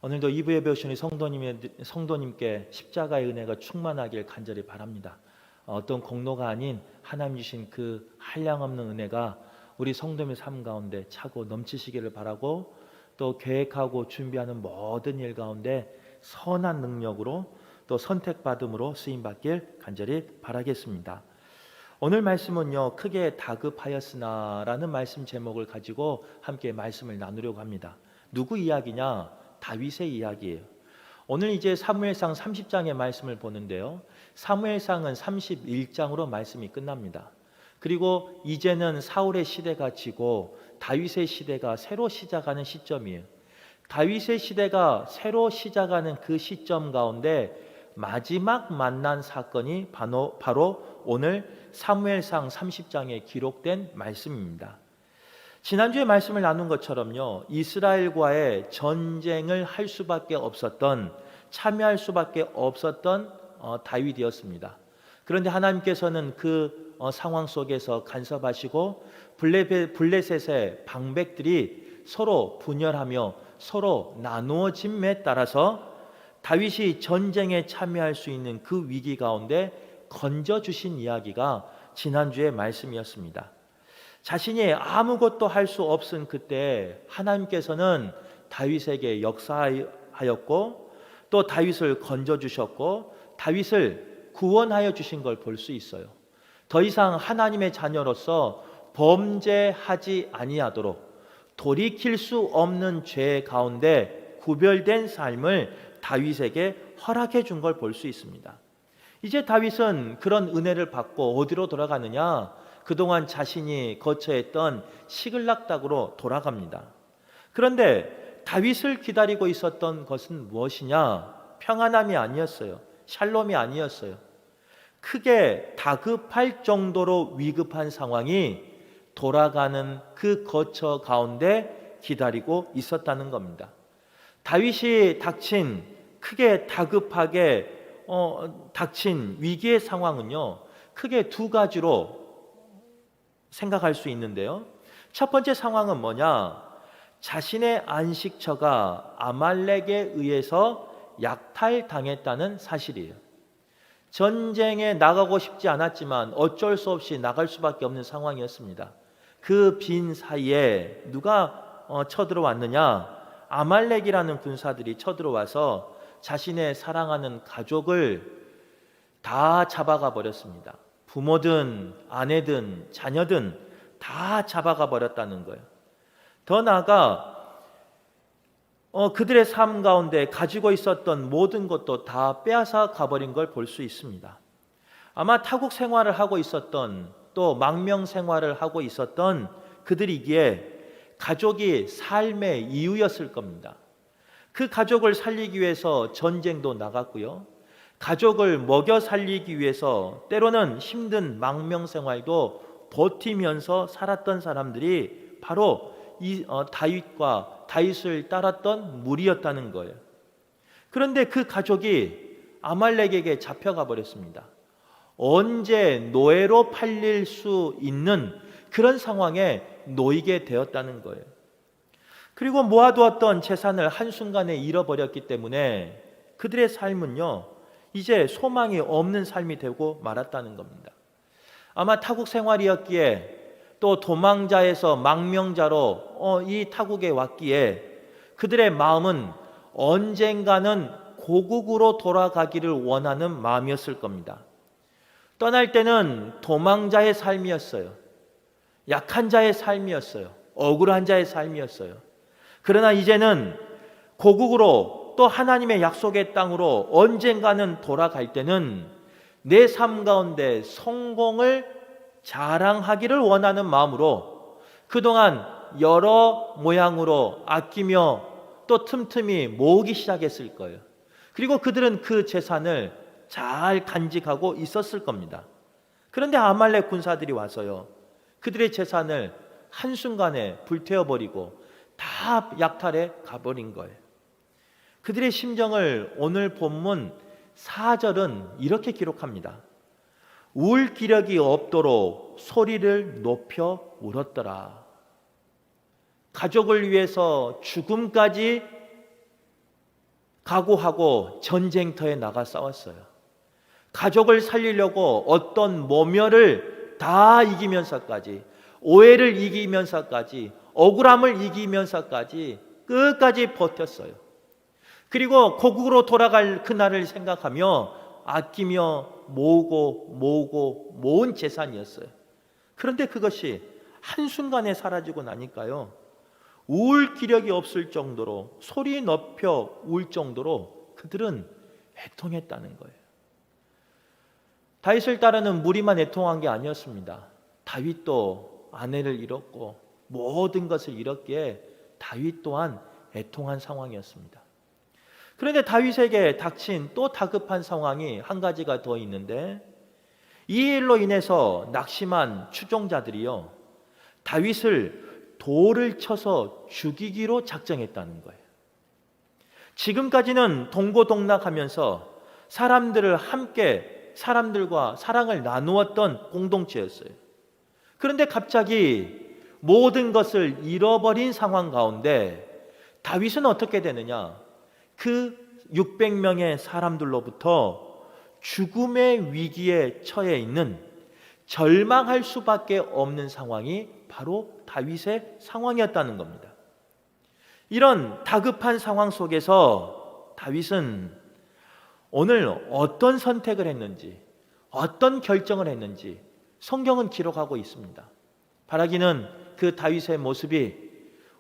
오늘도 2부 예배 오신 우리 성도님께 십자가의 은혜가 충만하길 간절히 바랍니다. 어떤 공로가 아닌 하나님 주신 그 한량없는 은혜가 우리 성도님의 삶 가운데 차고 넘치시기를 바라고, 또 계획하고 준비하는 모든 일 가운데 선한 능력으로 또 선택받음으로 쓰임받길 간절히 바라겠습니다. 오늘 말씀은요, 크게 다급하였으나 라는 말씀 제목을 가지고 함께 말씀을 나누려고 합니다. 누구 이야기냐? 다윗의 이야기예요. 오늘 이제 사무엘상 30장의 말씀을 보는데요, 사무엘상은 31장으로 말씀이 끝납니다. 그리고 이제는 사울의 시대가 지고 다윗의 시대가 새로 시작하는 시점이에요. 다윗의 시대가 새로 시작하는 그 시점 가운데 마지막 만난 사건이 바로 오늘 사무엘상 30장에 기록된 말씀입니다. 지난주에 말씀을 나눈 것처럼요, 이스라엘과의 전쟁을 할 수밖에 없었던, 참여할 수밖에 없었던 다윗이었습니다. 그런데 하나님께서는 그 상황 속에서 간섭하시고 블레셋의 방백들이 서로 분열하며 서로 나누어짐에 따라서 다윗이 전쟁에 참여할 수 있는 그 위기 가운데 건져주신 이야기가 지난주의 말씀이었습니다. 자신이 아무것도 할 수 없은 그때 하나님께서는 다윗에게 역사하였고, 또 다윗을 건져주셨고 다윗을 구원하여 주신 걸 볼 수 있어요. 더 이상 하나님의 자녀로서 범죄하지 아니하도록 돌이킬 수 없는 죄 가운데 구별된 삶을 다윗에게 허락해 준 걸 볼 수 있습니다. 이제 다윗은 그런 은혜를 받고 어디로 돌아가느냐? 그동안 자신이 거처했던 시글락 땅으로 돌아갑니다. 그런데 다윗을 기다리고 있었던 것은 무엇이냐? 평안함이 아니었어요. 샬롬이 아니었어요. 크게 다급할 정도로 위급한 상황이 돌아가는 그 거처 가운데 기다리고 있었다는 겁니다. 다윗이 크게 다급하게 닥친 위기의 상황은요, 크게 두 가지로 생각할 수 있는데요, 첫 번째 상황은 뭐냐? 자신의 안식처가 아말렉에 의해서 약탈당했다는 사실이에요. 전쟁에 나가고 싶지 않았지만 어쩔 수 없이 나갈 수밖에 없는 상황이었습니다. 그 빈 사이에 누가 쳐들어왔느냐? 아말렉이라는 군사들이 쳐들어와서 자신의 사랑하는 가족을 다 잡아가 버렸습니다. 부모든 아내든 자녀든 다 잡아가 버렸다는 거예요. 더 나아가 그들의 삶 가운데 가지고 있었던 모든 것도 다 빼앗아 가버린 걸 볼 수 있습니다. 아마 타국 생활을 하고 있었던, 또 망명 생활을 하고 있었던 그들이기에 가족이 삶의 이유였을 겁니다. 그 가족을 살리기 위해서 전쟁도 나갔고요, 가족을 먹여 살리기 위해서 때로는 힘든 망명 생활도 버티면서 살았던 사람들이 바로 이 다윗을 따랐던 무리였다는 거예요. 그런데 그 가족이 아말렉에게 잡혀가 버렸습니다. 언제 노예로 팔릴 수 있는 그런 상황에 놓이게 되었다는 거예요. 그리고 모아두었던 재산을 한순간에 잃어버렸기 때문에 그들의 삶은요, 이제 소망이 없는 삶이 되고 말았다는 겁니다. 아마 타국 생활이었기에, 또 도망자에서 망명자로 이 타국에 왔기에 그들의 마음은 언젠가는 고국으로 돌아가기를 원하는 마음이었을 겁니다. 떠날 때는 도망자의 삶이었어요. 약한 자의 삶이었어요. 억울한 자의 삶이었어요. 그러나 이제는 고국으로, 또 하나님의 약속의 땅으로 언젠가는 돌아갈 때는 내 삶 가운데 성공을 자랑하기를 원하는 마음으로 그동안 여러 모양으로 아끼며 또 틈틈이 모으기 시작했을 거예요. 그리고 그들은 그 재산을 잘 간직하고 있었을 겁니다. 그런데 아말렉 군사들이 와서요, 그들의 재산을 한순간에 불태워버리고 다 약탈해 가버린 거예요. 그들의 심정을 오늘 본문 4절은 이렇게 기록합니다. 울 기력이 없도록 소리를 높여 울었더라. 가족을 위해서 죽음까지 각오하고 전쟁터에 나가 싸웠어요. 가족을 살리려고 어떤 모멸을 다 이기면서까지, 오해를 이기면서까지, 억울함을 이기면서까지 끝까지 버텼어요. 그리고 고국으로 돌아갈 그날을 생각하며 아끼며 모은 재산이었어요. 그런데 그것이 한순간에 사라지고 나니까요, 울 기력이 없을 정도로, 소리 높여 울 정도로 그들은 애통했다는 거예요. 다윗을 따르는 무리만 애통한 게 아니었습니다. 다윗도 아내를 잃었고 모든 것을 잃었기에 다윗 또한 애통한 상황이었습니다. 그런데 다윗에게 닥친 또 다급한 상황이 한 가지가 더 있는데, 이 일로 인해서 낙심한 추종자들이요, 다윗을 돌을 쳐서 죽이기로 작정했다는 거예요. 지금까지는 동고동락하면서 사람들과 사랑을 나누었던 공동체였어요. 그런데 갑자기 모든 것을 잃어버린 상황 가운데 다윗은 어떻게 되느냐? 그 600명의 사람들로부터 죽음의 위기에 처해 있는, 절망할 수밖에 없는 상황이 바로 다윗의 상황이었다는 겁니다. 이런 다급한 상황 속에서 다윗은 오늘 어떤 선택을 했는지, 어떤 결정을 했는지 성경은 기록하고 있습니다. 바라기는 그 다윗의 모습이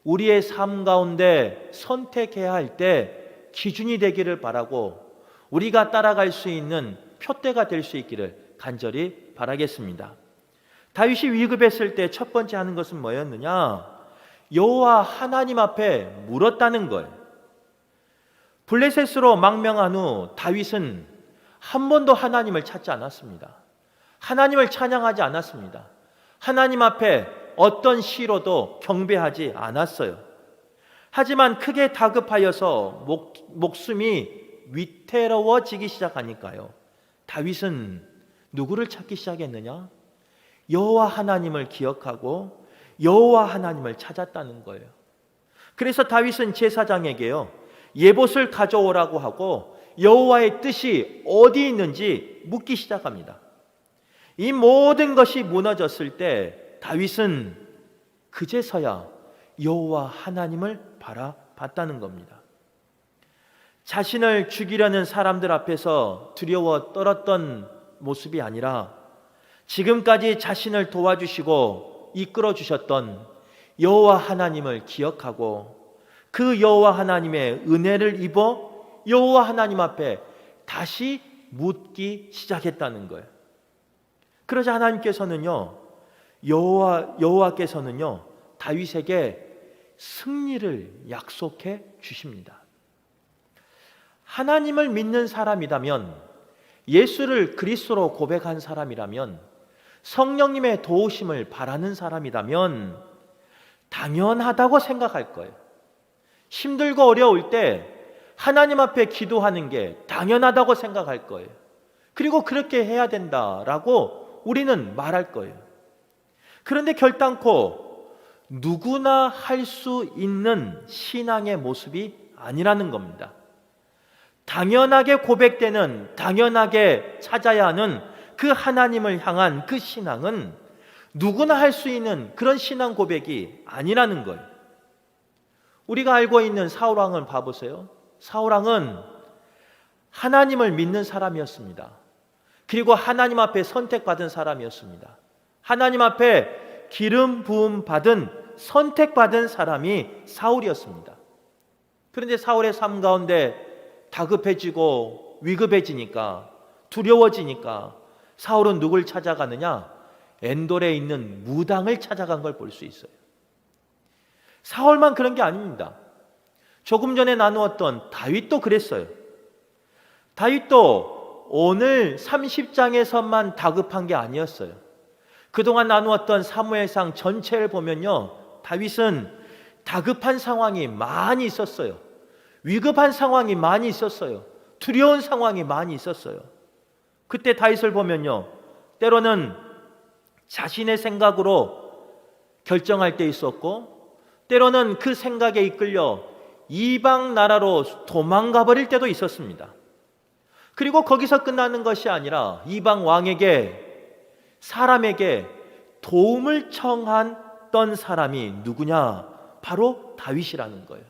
우리의 삶 가운데 선택해야 할 때 기준이 되기를 바라고, 우리가 따라갈 수 있는 표대가 될 수 있기를 간절히 바라겠습니다. 다윗이 위급했을 때 첫 번째 하는 것은 뭐였느냐? 여호와 하나님 앞에 물었다는 거예요. 블레셋으로 망명한 후 다윗은 한 번도 하나님을 찾지 않았습니다. 하나님을 찬양하지 않았습니다. 하나님 앞에 어떤 시로도 경배하지 않았어요. 하지만 크게 다급하여서 목숨이 위태로워지기 시작하니까요, 다윗은 누구를 찾기 시작했느냐? 여호와 하나님을 기억하고 여호와 하나님을 찾았다는 거예요. 그래서 다윗은 제사장에게요, 예봇을 가져오라고 하고 여호와의 뜻이 어디 있는지 묻기 시작합니다. 이 모든 것이 무너졌을 때 다윗은 그제서야 여호와 하나님을 바라봤다는 겁니다. 자신을 죽이려는 사람들 앞에서 두려워 떨었던 모습이 아니라, 지금까지 자신을 도와주시고 이끌어 주셨던 여호와 하나님을 기억하고 그 여호와 하나님의 은혜를 입어 여호와 하나님 앞에 다시 묻기 시작했다는 거예요. 그러자 하나님께서는요, 여호와께서는요, 다윗에게 승리를 약속해 주십니다. 하나님을 믿는 사람이라면, 예수를 그리스도로 고백한 사람이라면, 성령님의 도우심을 바라는 사람이라면 당연하다고 생각할 거예요. 힘들고 어려울 때 하나님 앞에 기도하는 게 당연하다고 생각할 거예요. 그리고 그렇게 해야 된다라고 우리는 말할 거예요. 그런데 결단코 누구나 할 수 있는 신앙의 모습이 아니라는 겁니다. 당연하게 고백되는, 당연하게 찾아야 하는 그 하나님을 향한 그 신앙은 누구나 할 수 있는 그런 신앙 고백이 아니라는 거예요. 우리가 알고 있는 사울왕을 봐보세요. 사울왕은 하나님을 믿는 사람이었습니다. 그리고 하나님 앞에 선택받은 사람이었습니다. 하나님 앞에 기름 부음 받은, 선택받은 사람이 사울이었습니다. 그런데 사울의 삶 가운데 다급해지고 위급해지니까, 두려워지니까 사울은 누굴 찾아가느냐? 엔돌에 있는 무당을 찾아간 걸 볼 수 있어요. 사울만 그런 게 아닙니다. 조금 전에 나누었던 다윗도 그랬어요. 다윗도 오늘 30장에서만 다급한 게 아니었어요. 그동안 나누었던 사무엘상 전체를 보면요, 다윗은 다급한 상황이 많이 있었어요. 위급한 상황이 많이 있었어요. 두려운 상황이 많이 있었어요. 그때 다윗을 보면요, 때로는 자신의 생각으로 결정할 때 있었고, 때로는 그 생각에 이끌려 이방 나라로 도망가 버릴 때도 있었습니다. 그리고 거기서 끝나는 것이 아니라 이방 왕에게, 사람에게 도움을 청했던 사람이 누구냐? 바로 다윗이라는 거예요.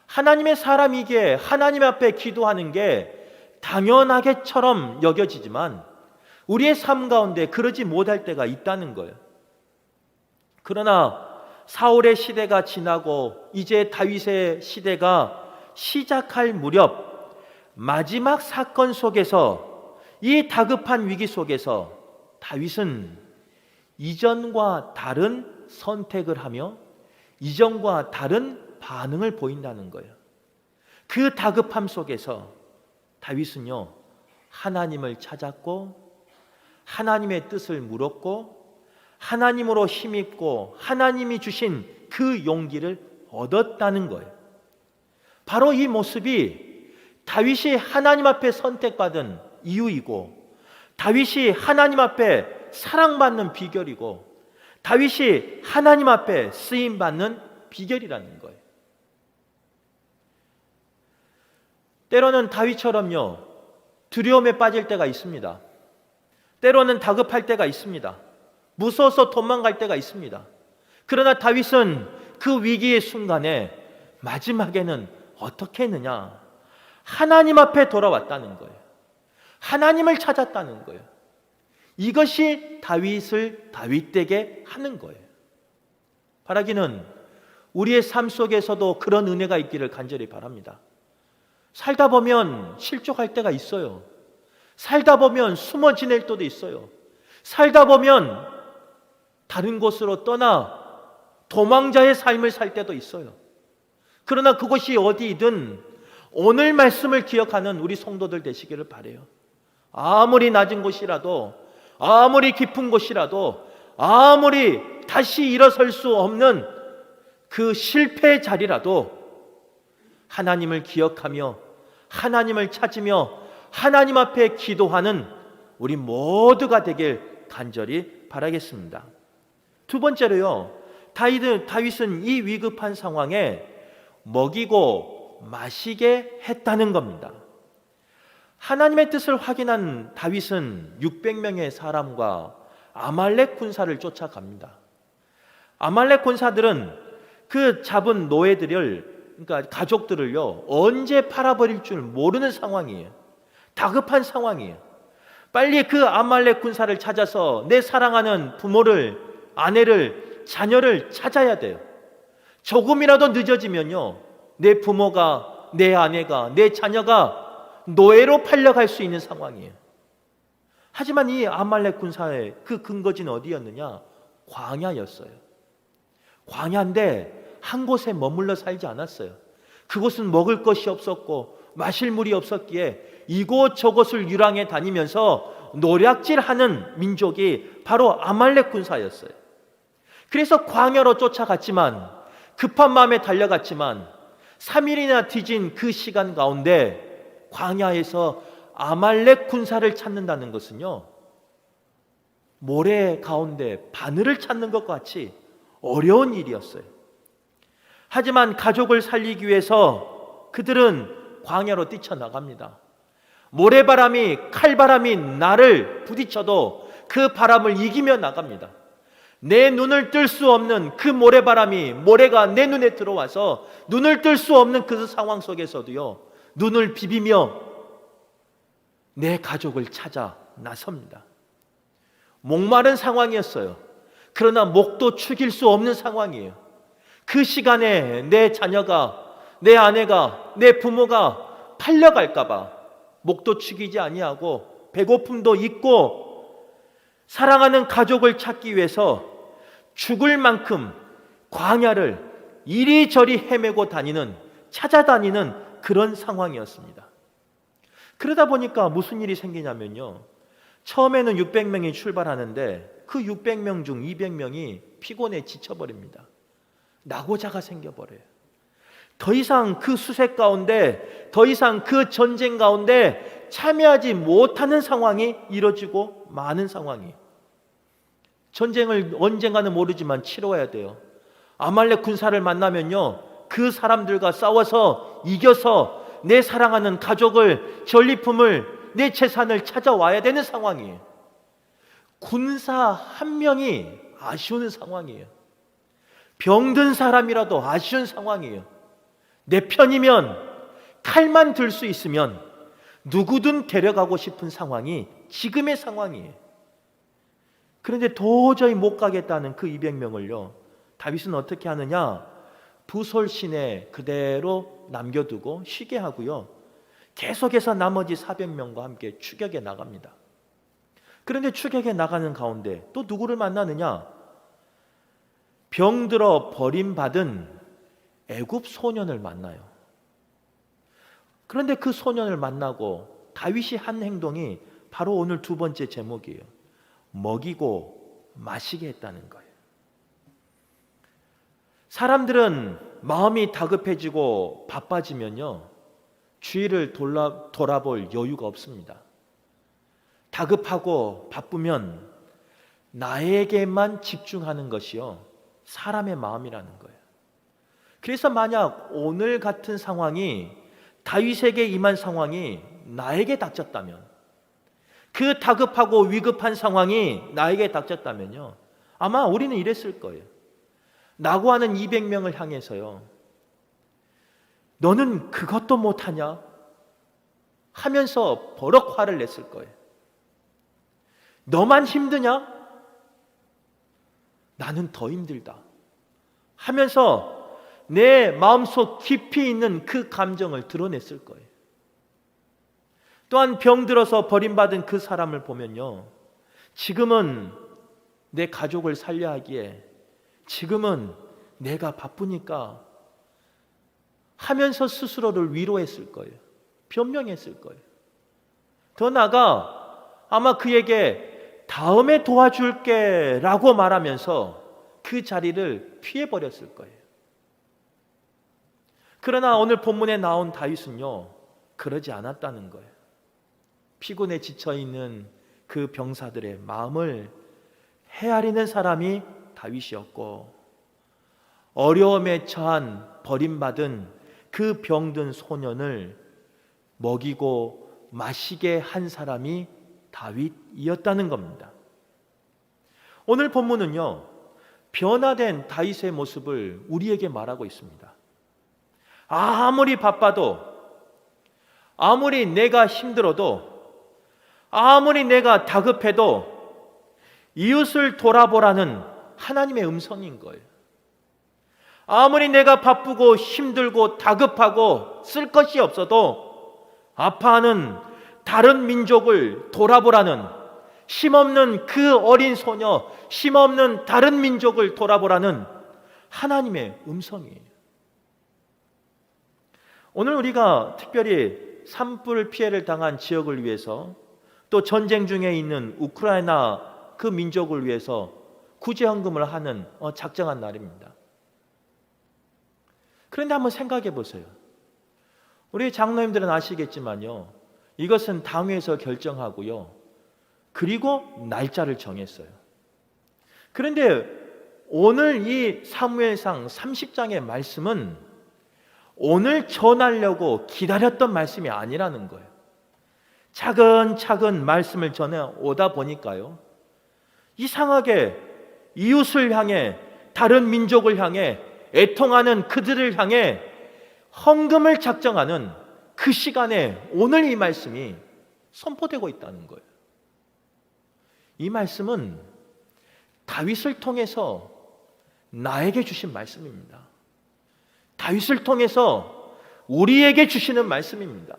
하나님의 사람이기에 하나님 앞에 기도하는 게 당연하게처럼 여겨지지만 우리의 삶 가운데 그러지 못할 때가 있다는 거예요. 그러나 사울의 시대가 지나고 이제 다윗의 시대가 시작할 무렵, 마지막 사건 속에서, 이 다급한 위기 속에서 다윗은 이전과 다른 선택을 하며 이전과 다른 반응을 보인다는 거예요. 그 다급함 속에서 다윗은요, 하나님을 찾았고 하나님의 뜻을 물었고 하나님으로 힘입고 하나님이 주신 그 용기를 얻었다는 거예요. 바로 이 모습이 다윗이 하나님 앞에 선택받은 이유이고, 다윗이 하나님 앞에 사랑받는 비결이고, 다윗이 하나님 앞에 쓰임받는 비결이라는 거예요. 때로는 다윗처럼요, 두려움에 빠질 때가 있습니다. 때로는 다급할 때가 있습니다. 무서워서 도망갈 때가 있습니다. 그러나 다윗은 그 위기의 순간에 마지막에는 어떻게 했느냐? 하나님 앞에 돌아왔다는 거예요. 하나님을 찾았다는 거예요. 이것이 다윗을 다윗되게 하는 거예요. 바라기는 우리의 삶 속에서도 그런 은혜가 있기를 간절히 바랍니다. 살다 보면 실족할 때가 있어요. 살다 보면 숨어 지낼 때도 있어요. 살다 보면 다른 곳으로 떠나 도망자의 삶을 살 때도 있어요. 그러나 그것이 어디이든 오늘 말씀을 기억하는 우리 성도들 되시기를 바라요. 아무리 낮은 곳이라도, 아무리 깊은 곳이라도, 아무리 다시 일어설 수 없는 그 실패의 자리라도 하나님을 기억하며 하나님을 찾으며 하나님 앞에 기도하는 우리 모두가 되길 간절히 바라겠습니다. 두 번째로요, 다윗은 이 위급한 상황에 먹이고 마시게 했다는 겁니다. 하나님의 뜻을 확인한 다윗은 600명의 사람과 아말렉 군사를 쫓아갑니다. 아말렉 군사들은 그 잡은 노예들을, 그러니까 가족들을요, 언제 팔아버릴 줄 모르는 상황이에요. 다급한 상황이에요. 빨리 그 아말렉 군사를 찾아서 내 사랑하는 부모를, 아내를, 자녀를 찾아야 돼요. 조금이라도 늦어지면요, 내 부모가, 내 아내가, 내 자녀가 노예로 팔려갈 수 있는 상황이에요. 하지만 이 아말렉 군사의 그 근거지는 어디였느냐? 광야였어요. 광야인데 한 곳에 머물러 살지 않았어요. 그곳은 먹을 것이 없었고 마실 물이 없었기에 이곳저곳을 유랑해 다니면서 노략질하는 민족이 바로 아말렉 군사였어요. 그래서 광야로 쫓아갔지만, 급한 마음에 달려갔지만 3일이나 뒤진 그 시간 가운데 광야에서 아말렉 군사를 찾는다는 것은요, 모래 가운데 바늘을 찾는 것과 같이 어려운 일이었어요. 하지만 가족을 살리기 위해서 그들은 광야로 뛰쳐나갑니다. 모래바람이, 칼바람이 나를 부딪혀도 그 바람을 이기며 나갑니다. 내 눈을 뜰 수 없는 그 모래바람이, 모래가 내 눈에 들어와서 눈을 뜰 수 없는 그 상황 속에서도요, 눈을 비비며 내 가족을 찾아 나섭니다. 목마른 상황이었어요. 그러나 목도 축일 수 없는 상황이에요. 그 시간에 내 자녀가, 내 아내가, 내 부모가 팔려갈까봐 목도 축이지 아니하고 배고픔도 있고 사랑하는 가족을 찾기 위해서 죽을 만큼 광야를 이리저리 헤매고 다니는, 찾아다니는 그런 상황이었습니다. 그러다 보니까 무슨 일이 생기냐면요, 처음에는 600명이 출발하는데 그 600명 중 200명이 피곤해 지쳐버립니다. 낙오자가 생겨버려요. 더 이상 그 수색 가운데, 더 이상 그 전쟁 가운데 참여하지 못하는 상황이 이뤄지고 많은 상황이에요. 전쟁을 언젠가는 모르지만 치러야 돼요. 아말렉 군사를 만나면요, 그 사람들과 싸워서 이겨서 내 사랑하는 가족을, 전리품을, 내 재산을 찾아와야 되는 상황이에요. 군사 한 명이 아쉬운 상황이에요. 병든 사람이라도 아쉬운 상황이에요. 내 편이면, 칼만 들 수 있으면 누구든 데려가고 싶은 상황이 지금의 상황이에요. 그런데 도저히 못 가겠다는 그 200명을요 다윗은 어떻게 하느냐, 부솔 시내 그대로 남겨두고 쉬게 하고요, 계속해서 나머지 400명과 함께 추격에 나갑니다. 그런데 추격에 나가는 가운데 또 누구를 만나느냐, 병들어 버림받은 애굽 소년을 만나요. 그런데 그 소년을 만나고 다윗이 한 행동이 바로 오늘 두 번째 제목이에요. 먹이고 마시게 했다는 거예요. 사람들은 마음이 다급해지고 바빠지면요 주위를 돌아볼 여유가 없습니다. 다급하고 바쁘면 나에게만 집중하는 것이요 사람의 마음이라는 거예요. 그래서 만약 오늘 같은 상황이, 다윗에게 임한 상황이 나에게 닥쳤다면, 그 다급하고 위급한 상황이 나에게 닥쳤다면요 아마 우리는 이랬을 거예요. 나고 하는 200명을 향해서요, 너는 그것도 못하냐? 하면서 버럭 화를 냈을 거예요. 너만 힘드냐? 나는 더 힘들다 하면서 내 마음속 깊이 있는 그 감정을 드러냈을 거예요. 또한 병들어서 버림받은 그 사람을 보면요, 지금은 내 가족을 살려 하기에 지금은 내가 바쁘니까 하면서 스스로를 위로했을 거예요. 변명했을 거예요. 더 나아가 아마 그에게 다음에 도와줄게 라고 말하면서 그 자리를 피해버렸을 거예요. 그러나 오늘 본문에 나온 다윗은요 그러지 않았다는 거예요. 피곤에 지쳐있는 그 병사들의 마음을 헤아리는 사람이 다윗이었고, 어려움에 처한 버림받은 그 병든 소년을 먹이고 마시게 한 사람이 다윗이었다는 겁니다. 오늘 본문은요 변화된 다윗의 모습을 우리에게 말하고 있습니다. 아무리 바빠도, 아무리 내가 힘들어도, 아무리 내가 다급해도 이웃을 돌아보라는 하나님의 음성인 거예요. 아무리 내가 바쁘고 힘들고 다급하고 쓸 것이 없어도 아파하는 다른 민족을 돌아보라는, 힘없는 그 어린 소녀, 힘없는 다른 민족을 돌아보라는 하나님의 음성이에요. 오늘 우리가 특별히 산불 피해를 당한 지역을 위해서, 또 전쟁 중에 있는 우크라이나 그 민족을 위해서 구제헌금을 하는 작정한 날입니다. 그런데 한번 생각해 보세요. 우리 장로님들은 아시겠지만요 이것은 당회에서 결정하고요 그리고 날짜를 정했어요. 그런데 오늘 이 사무엘상 30장의 말씀은 오늘 전하려고 기다렸던 말씀이 아니라는 거예요. 차근차근 말씀을 전해오다 보니까요 이상하게 이웃을 향해, 다른 민족을 향해, 애통하는 그들을 향해 헌금을 작정하는 그 시간에 오늘 이 말씀이 선포되고 있다는 거예요. 이 말씀은 다윗을 통해서 나에게 주신 말씀입니다. 다윗을 통해서 우리에게 주시는 말씀입니다.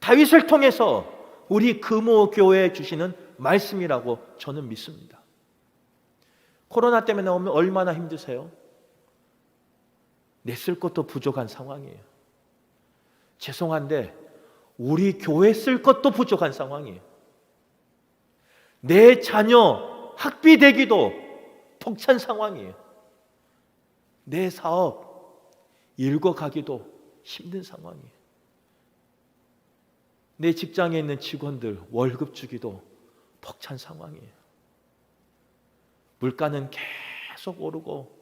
다윗을 통해서 우리 금호교회에 주시는 말씀이라고 저는 믿습니다. 코로나 때문에 얼마나 힘드세요? 내 쓸 것도 부족한 상황이에요. 죄송한데 우리 교회 쓸 것도 부족한 상황이에요. 내 자녀 학비 대기도 벅찬 상황이에요. 내 사업 읽어가기도 힘든 상황이에요. 내 직장에 있는 직원들 월급 주기도 벅찬 상황이에요. 물가는 계속 오르고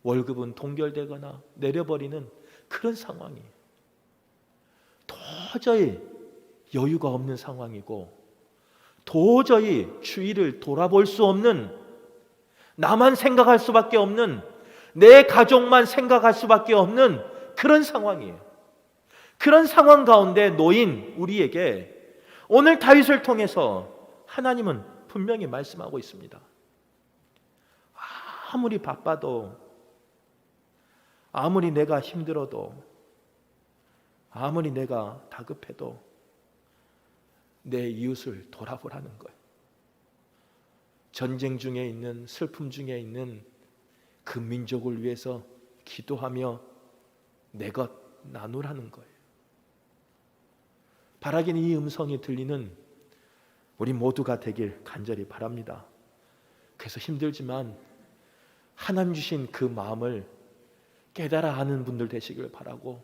월급은 동결되거나 내려버리는 그런 상황이에요. 도저히 여유가 없는 상황이고 도저히 주위를 돌아볼 수 없는, 나만 생각할 수밖에 없는, 내 가족만 생각할 수밖에 없는 그런 상황이에요. 그런 상황 가운데 놓인 우리에게 오늘 다윗을 통해서 하나님은 분명히 말씀하고 있습니다. 아무리 바빠도, 아무리 내가 힘들어도, 아무리 내가 다급해도 내 이웃을 돌아보라는 거예요. 전쟁 중에 있는, 슬픔 중에 있는 그 민족을 위해서 기도하며 내 것 나누라는 거예요. 바라기는 이 음성이 들리는 우리 모두가 되길 간절히 바랍니다. 그래서 힘들지만 하나님 주신 그 마음을 깨달아 하는 분들 되시길 바라고,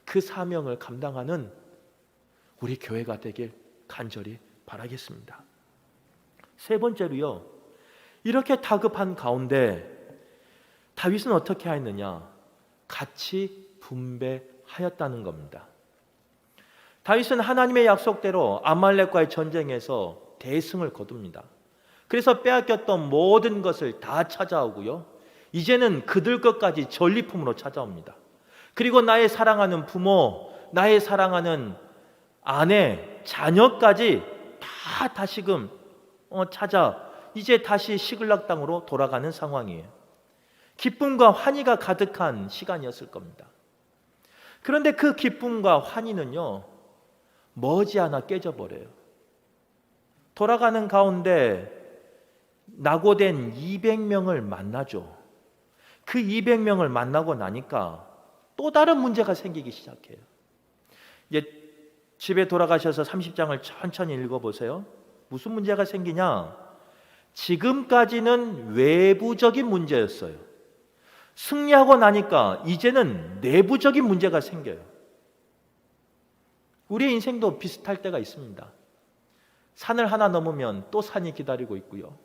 그 사명을 감당하는 우리 교회가 되길 간절히 바라겠습니다. 세 번째로요, 이렇게 다급한 가운데 다윗은 어떻게 하였느냐? 같이 분배하였다는 겁니다. 다윗은 하나님의 약속대로 아말렉과의 전쟁에서 대승을 거둡니다. 그래서 빼앗겼던 모든 것을 다 찾아오고요, 이제는 그들 것까지 전리품으로 찾아옵니다. 그리고 나의 사랑하는 부모, 나의 사랑하는 아내, 자녀까지 다 다시금 찾아 이제 다시 시글락 땅으로 돌아가는 상황이에요. 기쁨과 환희가 가득한 시간이었을 겁니다. 그런데 그 기쁨과 환희는요, 머지않아 깨져버려요. 돌아가는 가운데 낙오된 200명을 만나죠. 그 200명을 만나고 나니까 또 다른 문제가 생기기 시작해요. 이제 집에 돌아가셔서 30장을 천천히 읽어보세요. 무슨 문제가 생기냐? 지금까지는 외부적인 문제였어요. 승리하고 나니까 이제는 내부적인 문제가 생겨요. 우리의 인생도 비슷할 때가 있습니다. 산을 하나 넘으면 또 산이 기다리고 있고요,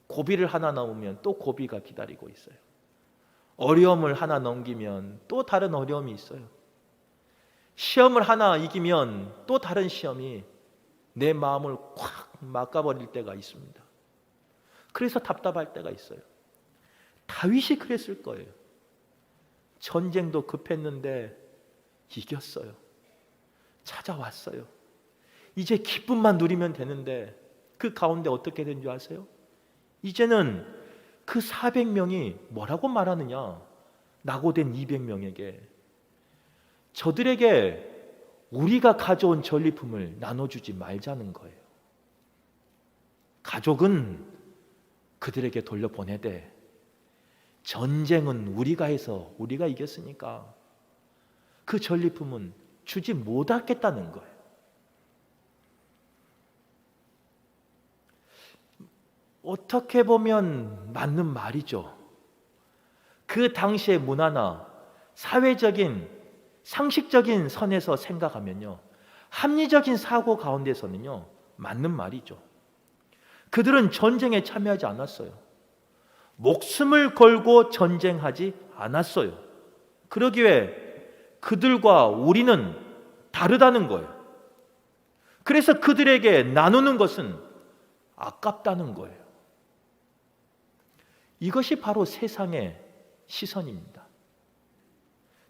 고비를 하나 넘으면 또 고비가 기다리고 있어요. 어려움을 하나 넘기면 또 다른 어려움이 있어요. 시험을 하나 이기면 또 다른 시험이 내 마음을 콱 막아버릴 때가 있습니다. 그래서 답답할 때가 있어요. 다윗이 그랬을 거예요. 전쟁도 급했는데 이겼어요. 찾아왔어요. 이제 기쁨만 누리면 되는데 그 가운데 어떻게 된 줄 아세요? 이제는 그 400명이 뭐라고 말하느냐? 낙오된 200명에게 저들에게 우리가 가져온 전리품을 나눠주지 말자는 거예요. 가족은 그들에게 돌려보내되 전쟁은 우리가 해서 우리가 이겼으니까 그 전리품은 주지 못하겠다는 거예요. 어떻게 보면 맞는 말이죠. 그 당시의 문화나 사회적인 상식적인 선에서 생각하면요, 합리적인 사고 가운데서는요, 맞는 말이죠. 그들은 전쟁에 참여하지 않았어요. 목숨을 걸고 전쟁하지 않았어요. 그러기에 그들과 우리는 다르다는 거예요. 그래서 그들에게 나누는 것은 아깝다는 거예요. 이것이 바로 세상의 시선입니다.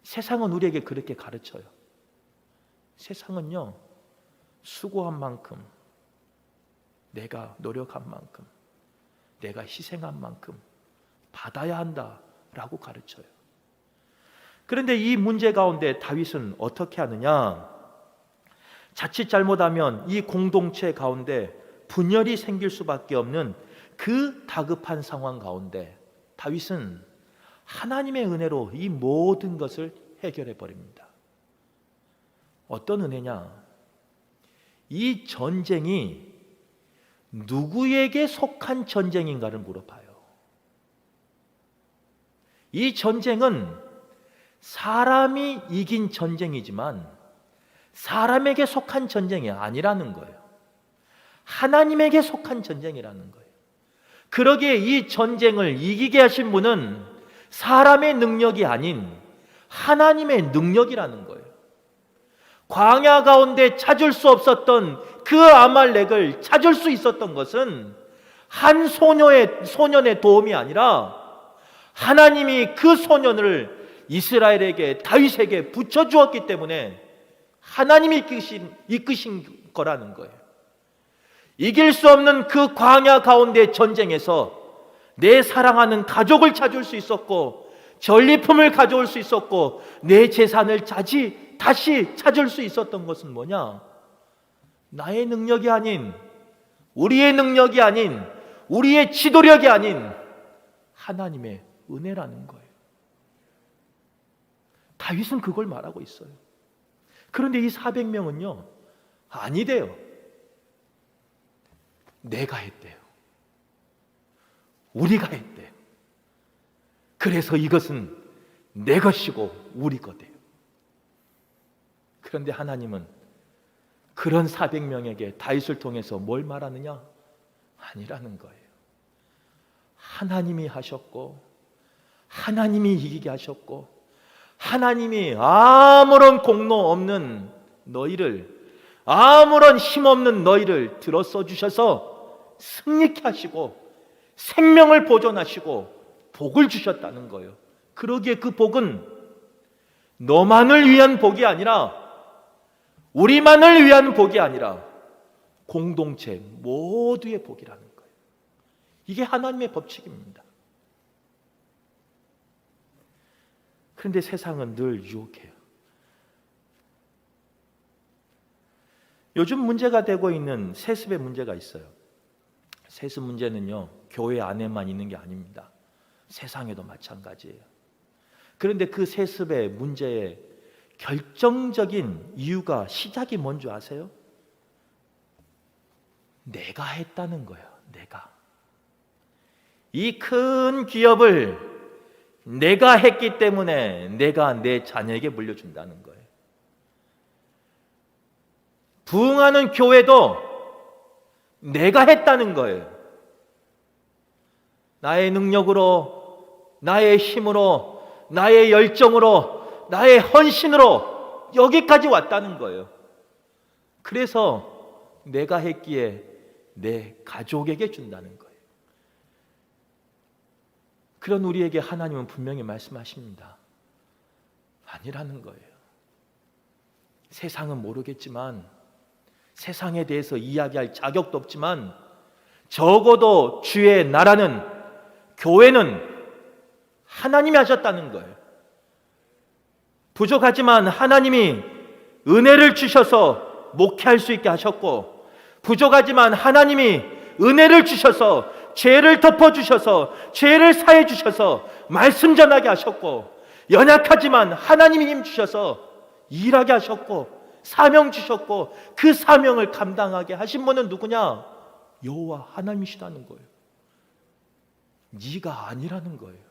세상은 우리에게 그렇게 가르쳐요. 세상은요, 수고한 만큼, 내가 노력한 만큼, 내가 희생한 만큼 받아야 한다라고 가르쳐요. 그런데 이 문제 가운데 다윗은 어떻게 하느냐? 자칫 잘못하면 이 공동체 가운데 분열이 생길 수밖에 없는 그 다급한 상황 가운데 다윗은 하나님의 은혜로 이 모든 것을 해결해 버립니다. 어떤 은혜냐? 이 전쟁이 누구에게 속한 전쟁인가를 물어봐요. 이 전쟁은 사람이 이긴 전쟁이지만 사람에게 속한 전쟁이 아니라는 거예요. 하나님에게 속한 전쟁이라는 거예요. 그러기에 이 전쟁을 이기게 하신 분은 사람의 능력이 아닌 하나님의 능력이라는 거예요. 광야 가운데 찾을 수 없었던 그 아말렉을 찾을 수 있었던 것은 한 소년의 도움이 아니라 하나님이 그 소년을 이스라엘에게, 다윗에게 붙여주었기 때문에 하나님이 이끄신 거라는 거예요. 이길 수 없는 그 광야 가운데 전쟁에서 내 사랑하는 가족을 찾을 수 있었고, 전리품을 가져올 수 있었고, 내 재산을 다시 찾을 수 있었던 것은 뭐냐? 나의 능력이 아닌, 우리의 능력이 아닌, 우리의 지도력이 아닌 하나님의 은혜라는 거예요. 다윗은 그걸 말하고 있어요. 그런데 이 400명은요 아니대요. 내가 했대요. 우리가 했대요. 그래서 이것은 내 것이고 우리 거대요. 그런데 하나님은 그런 400명에게 다윗을 통해서 뭘 말하느냐? 아니라는 거예요. 하나님이 하셨고, 하나님이 이기게 하셨고, 하나님이 아무런 공로 없는 너희를, 아무런 힘없는 너희를 들어서 주셔서 승리케 하시고 생명을 보존하시고 복을 주셨다는 거예요. 그러기에 그 복은 너만을 위한 복이 아니라, 우리만을 위한 복이 아니라 공동체 모두의 복이라는 거예요. 이게 하나님의 법칙입니다. 그런데 세상은 늘 유혹해요. 요즘 문제가 되고 있는 세습의 문제가 있어요. 세습 문제는요, 교회 안에만 있는 게 아닙니다. 세상에도 마찬가지예요. 그런데 그 세습의 문제의 결정적인 이유가, 시작이 뭔지 아세요? 내가 했다는 거예요. 내가. 이 큰 기업을 내가 했기 때문에 내가 내 자녀에게 물려준다는 거예요. 부흥하는 교회도 내가 했다는 거예요. 나의 능력으로, 나의 힘으로, 나의 열정으로, 나의 헌신으로 여기까지 왔다는 거예요. 그래서 내가 했기에 내 가족에게 준다는 거예요. 그런 우리에게 하나님은 분명히 말씀하십니다. 아니라는 거예요. 세상은 모르겠지만, 세상에 대해서 이야기할 자격도 없지만, 적어도 주의 나라는, 교회는 하나님이 하셨다는 거예요. 부족하지만 하나님이 은혜를 주셔서 목회할 수 있게 하셨고, 부족하지만 하나님이 은혜를 주셔서 죄를 덮어주셔서, 죄를 사해 주셔서 말씀 전하게 하셨고, 연약하지만 하나님이 힘 주셔서 일하게 하셨고, 사명 주셨고, 그 사명을 감당하게 하신 분은 누구냐? 여호와 하나님이시라는 거예요. 네가 아니라는 거예요.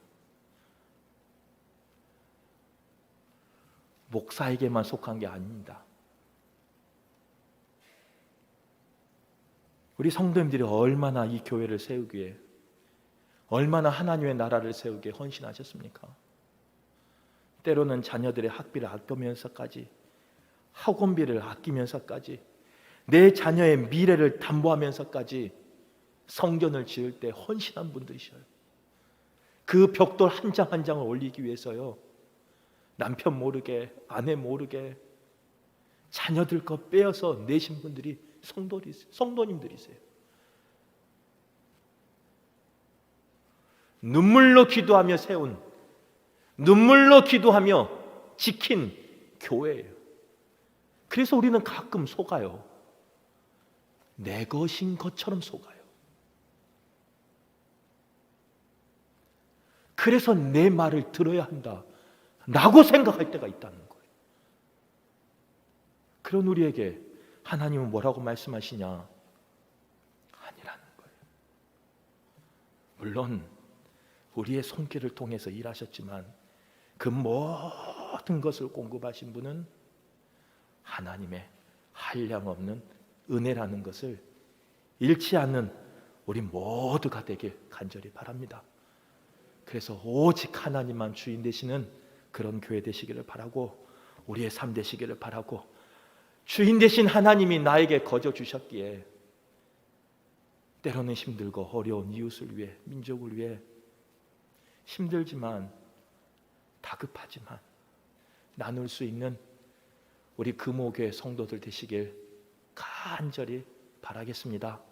목사에게만 속한 게 아닙니다. 우리 성도님들이 얼마나 이 교회를 세우기에, 얼마나 하나님의 나라를 세우기에 헌신하셨습니까? 때로는 자녀들의 학비를 아끼면서까지, 학원비를 아끼면서까지, 내 자녀의 미래를 담보하면서까지 성전을 지을 때 헌신한 분들이셔요. 그 벽돌 한 장 한 장을 올리기 위해서요, 남편 모르게, 아내 모르게 자녀들 거 빼어서 내신 분들이 성도님들이세요. 눈물로 기도하며 세운, 눈물로 기도하며 지킨 교회예요. 그래서 우리는 가끔 속아요. 내 것인 것처럼 속아요. 그래서 내 말을 들어야 한다 라고 생각할 때가 있다는 거예요. 그런 우리에게 하나님은 뭐라고 말씀하시냐? 아니라는 거예요. 물론 우리의 손길을 통해서 일하셨지만 그 모든 것을 공급하신 분은 하나님의 한량없는 은혜라는 것을 잃지 않는 우리 모두가 되길 간절히 바랍니다. 그래서 오직 하나님만 주인 되시는 그런 교회 되시기를 바라고, 우리의 삶 되시기를 바라고, 주인 되신 하나님이 나에게 거저 주셨기에 때로는 힘들고 어려운 이웃을 위해, 민족을 위해 힘들지만 다급하지만 나눌 수 있는 우리 금호교회 성도들 되시길 간절히 바라겠습니다.